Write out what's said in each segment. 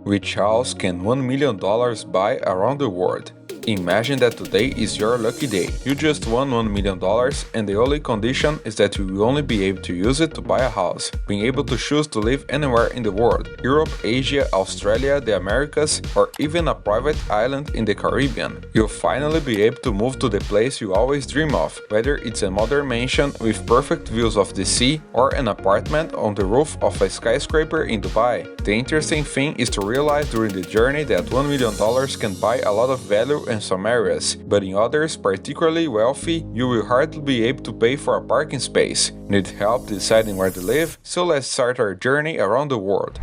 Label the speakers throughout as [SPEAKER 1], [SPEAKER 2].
[SPEAKER 1] Which house can $1 million buy around the world? Imagine that today is your lucky day. You just won $1 million and the only condition is that you will only be able to use it to buy a house, being able to choose to live anywhere in the world, Europe, Asia, Australia, the Americas, or even a private island in the Caribbean. You'll finally be able to move to the place you always dream of, whether it's a modern mansion with perfect views of the sea or an apartment on the roof of a skyscraper in Dubai. The interesting thing is to realize during the journey that $1 million can buy a lot of value in some areas, but in others, particularly wealthy, you will hardly be able to pay for a parking space. Need help deciding where to live? So let's start our journey around the world.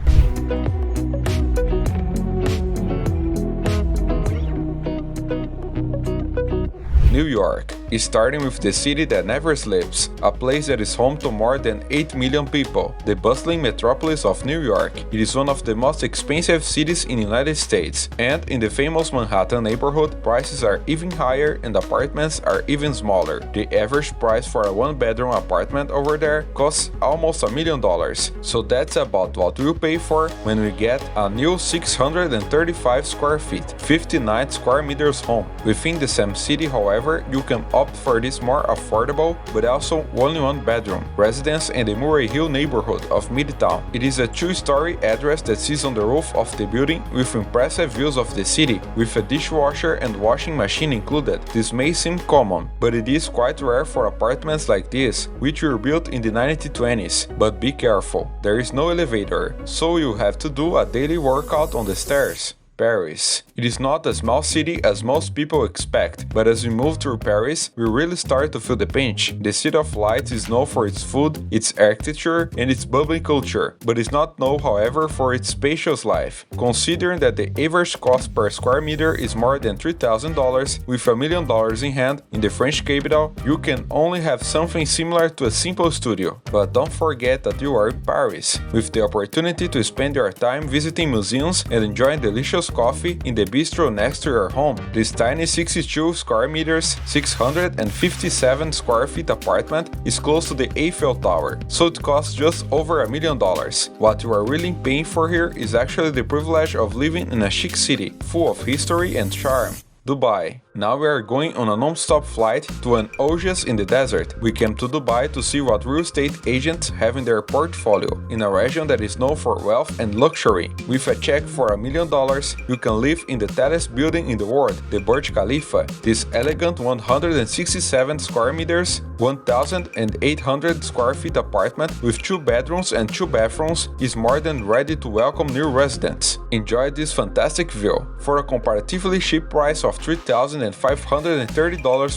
[SPEAKER 1] New York, starting with the city that never sleeps, a place that is home to more than 8 million people, the bustling metropolis of New York. It is one of the most expensive cities in the United States, and in the famous Manhattan neighborhood, prices are even higher and apartments are even smaller. The average price for a one-bedroom apartment over there costs almost $1 million, so that's about what we'll pay for when we get a new 635 square feet, 59 square meters home. Within the same city, however, you can opt for this more affordable but also only one-bedroom residence in the Murray Hill neighborhood of Midtown. It is a two-story address that sits on the roof of the building with impressive views of the city, with a dishwasher and washing machine included. This may seem common, but it is quite rare for apartments like this, which were built in the 1920s. But be careful, there is no elevator, so you have to do a daily workout on the stairs. Paris. It is not a small city as most people expect, but as we move through Paris, we really start to feel the pinch. The City of Lights is known for its food, its architecture, and its bubbling culture, but is not known, however, for its spacious life. Considering that the average cost per square meter is more than $3,000, with $1 million in hand in the French capital, you can only have something similar to a simple studio. But don't forget that you are in Paris, with the opportunity to spend your time visiting museums and enjoying delicious coffee in the bistro next to your home. This tiny 62 square meters, 657 square feet apartment is close to the Eiffel Tower, so it costs just over $1 million. What you are really paying for here is actually the privilege of living in a chic city, full of history and charm. Dubai. Now we are going on a non-stop flight to an oasis in the desert. We came to Dubai to see what real estate agents have in their portfolio, in a region that is known for wealth and luxury. With a check for $1 million, you can live in the tallest building in the world, the Burj Khalifa. This elegant 167 square meters, 1,800 square feet apartment with 2 bedrooms and 2 bathrooms is more than ready to welcome new residents. Enjoy this fantastic view. For a comparatively cheap price of $3,530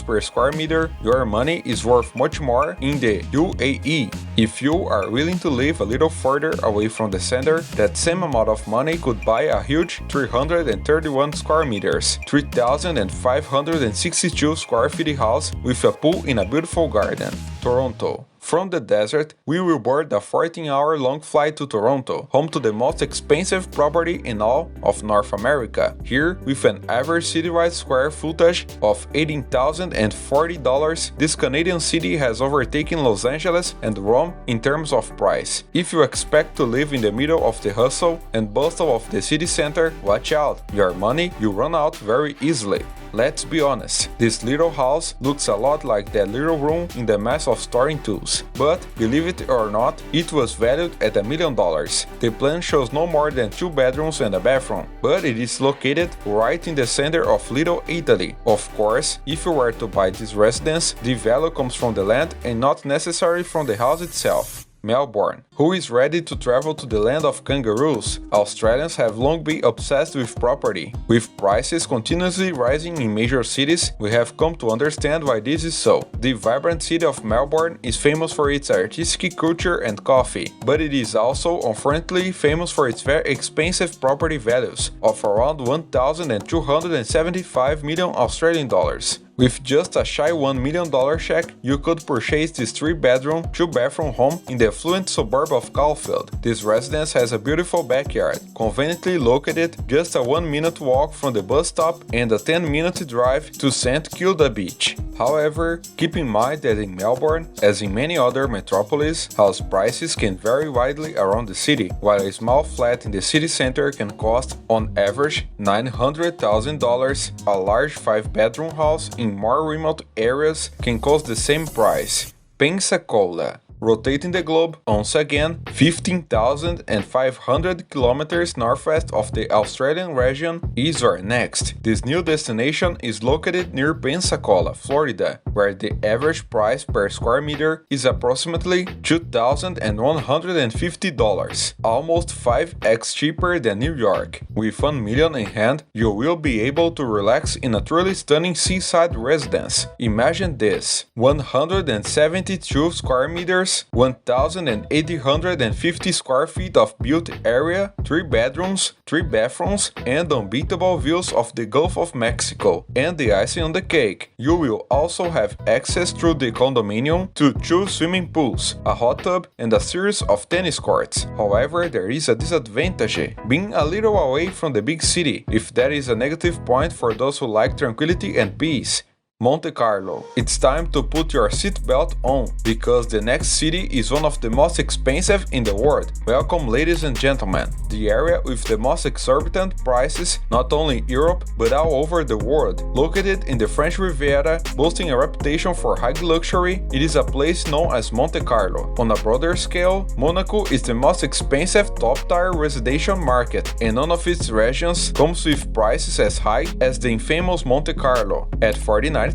[SPEAKER 1] per square meter, your money is worth much more in the UAE. If you are willing to live a little further away from the center, that same amount of money could buy a huge 331 square meters, 3,562 square feet house with a pool in a beautiful garden. Toronto. From the desert, we will board a 14-hour-long flight to Toronto, home to the most expensive property in all of North America. Here, with an average citywide square footage of $18,040, this Canadian city has overtaken Los Angeles and Rome in terms of price. If you expect to live in the middle of the hustle and bustle of the city center, watch out, your money will run out very easily. Let's be honest, this little house looks a lot like that little room in the mess of storing tools. But, believe it or not, it was valued at $1 million. The plan shows no more than 2 bedrooms and a bathroom, but it is located right in the center of Little Italy. Of course, if you were to buy this residence, the value comes from the land and not necessarily from the house itself. Melbourne. Who is ready to travel to the land of kangaroos? Australians have long been obsessed with property. With prices continuously rising in major cities, we have come to understand why this is so. The vibrant city of Melbourne is famous for its artistic culture and coffee, but it is also unfortunately famous for its very expensive property values of around 1,275 million Australian dollars. With just a shy $1 million check, you could purchase this 3-bedroom, 2-bathroom home in the affluent suburb of Caulfield. This residence has a beautiful backyard, conveniently located just a 1-minute walk from the bus stop and a 10-minute drive to St. Kilda Beach. However, keep in mind that in Melbourne, as in many other metropolises, house prices can vary widely around the city, while a small flat in the city center can cost, on average, $900,000, a large 5-bedroom house in more remote areas can cost the same price. Pensacola. Rotating the globe, once again, 15,500 kilometers northwest of the Australian region is our next. This new destination is located near Pensacola, Florida, where the average price per square meter is approximately $2,150, almost 5x cheaper than New York. With $1 million in hand, you will be able to relax in a truly stunning seaside residence. Imagine this: 172 square meters, 1,850 square feet of built area, 3 bedrooms, 3 bathrooms, and unbeatable views of the Gulf of Mexico. And the icing on the cake, you will also have access through the condominium to 2 swimming pools, a hot tub, and a series of tennis courts. However, there is a disadvantage: being a little away from the big city, if that is a negative point for those who like tranquility and peace. Monte Carlo. It's time to put your seatbelt on, because the next city is one of the most expensive in the world. Welcome, ladies and gentlemen. The area with the most exorbitant prices, not only in Europe, but all over the world. Located in the French Riviera, boasting a reputation for high luxury, it is a place known as Monte Carlo. On a broader scale, Monaco is the most expensive top-tier residential market, and none of its regions comes with prices as high as the infamous Monte Carlo, at $49,240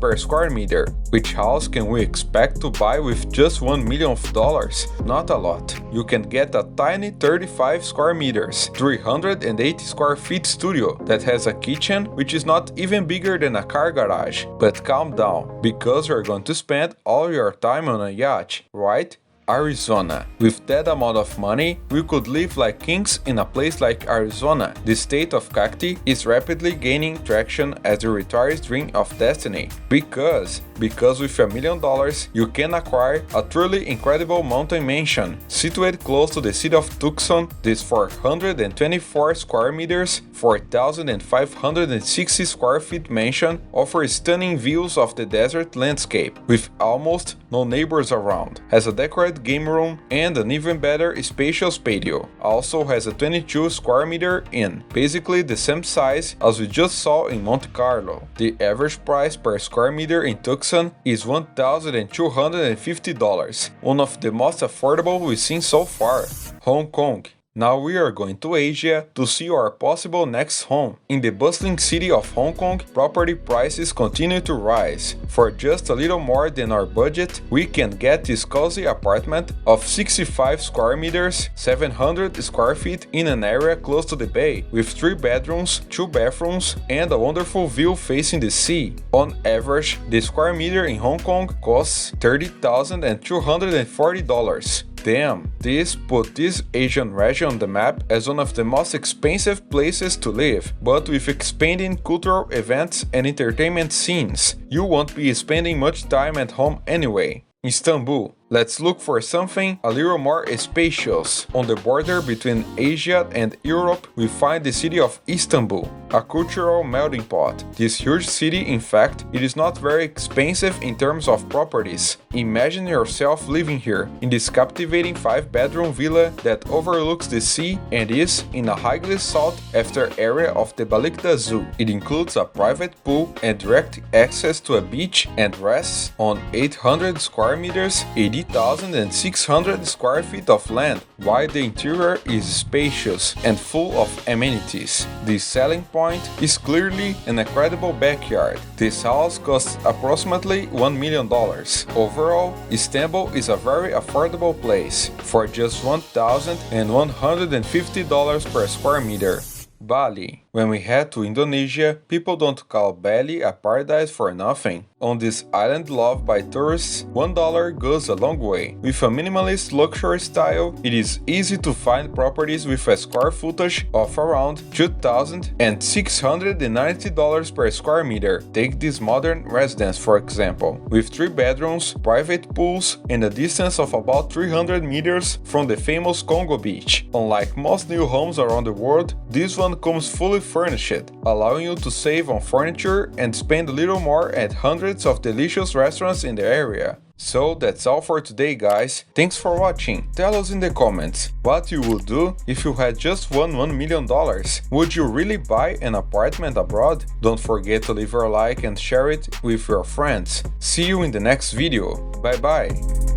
[SPEAKER 1] per square meter. Which house can we expect to buy with just $1 million? Not a lot. You can get a tiny 35 square meters, 380 square feet studio that has a kitchen which is not even bigger than a car garage. But calm down, because you're going to spend all your time on a yacht, right? Arizona. With that amount of money, we could live like kings in a place like Arizona. The state of cacti is rapidly gaining traction as the retiree's dream of destiny. Because with $1 million, you can acquire a truly incredible mountain mansion. Situated close to the city of Tucson, this 424 square meters, 4,560 square feet mansion offers stunning views of the desert landscape, with almost no neighbors around, has a decorated game room, and an even better spacious patio. Also has a 22 square meter inn, basically the same size as we just saw in Monte Carlo. The average price per square meter in Tucson is $1,250, one of the most affordable we've seen so far. Hong Kong. Now we are going to Asia to see our possible next home. In the bustling city of Hong Kong, property prices continue to rise. For just a little more than our budget, we can get this cozy apartment of 65 square meters, 700 square feet in an area close to the bay, with 3 bedrooms, 2 bathrooms, and a wonderful view facing the sea. On average, the square meter in Hong Kong costs $30,240. Damn, this put this Asian region on the map as one of the most expensive places to live, but with expanding cultural events and entertainment scenes, you won't be spending much time at home anyway. Istanbul. Let's look for something a little more spacious. On the border between Asia and Europe, we find the city of Istanbul, a cultural melting pot. This huge city, in fact, it is not very expensive in terms of properties. Imagine yourself living here, in this captivating 5-bedroom villa that overlooks the sea and is in a highly sought-after area of the Balikda Zoo. It includes a private pool and direct access to a beach and rests on 800 square meters, 80,600 square feet of land, while the interior is spacious and full of amenities. The selling point is clearly an incredible backyard. This house costs approximately $1 million. Overall, Istanbul is a very affordable place, for just $1,150 per square meter. Bali. When we head to Indonesia, people don't call Bali a paradise for nothing. On this island loved by tourists, $1 goes a long way. With a minimalist luxury style, it is easy to find properties with a square footage of around $2,690 per square meter. Take this modern residence for example, with 3 bedrooms, private pools, and a distance of about 300 meters from the famous Congo beach. Unlike most new homes around the world, this one comes fully furnished, allowing you to save on furniture and spend a little more at hundreds of delicious restaurants in the area. So that's all for today, guys. Thanks for watching. Tell us in the comments what you would do if you had just won $1 million. Would you really buy an apartment abroad? Don't forget to leave your like and share it with your friends. See you in the next video. Bye bye.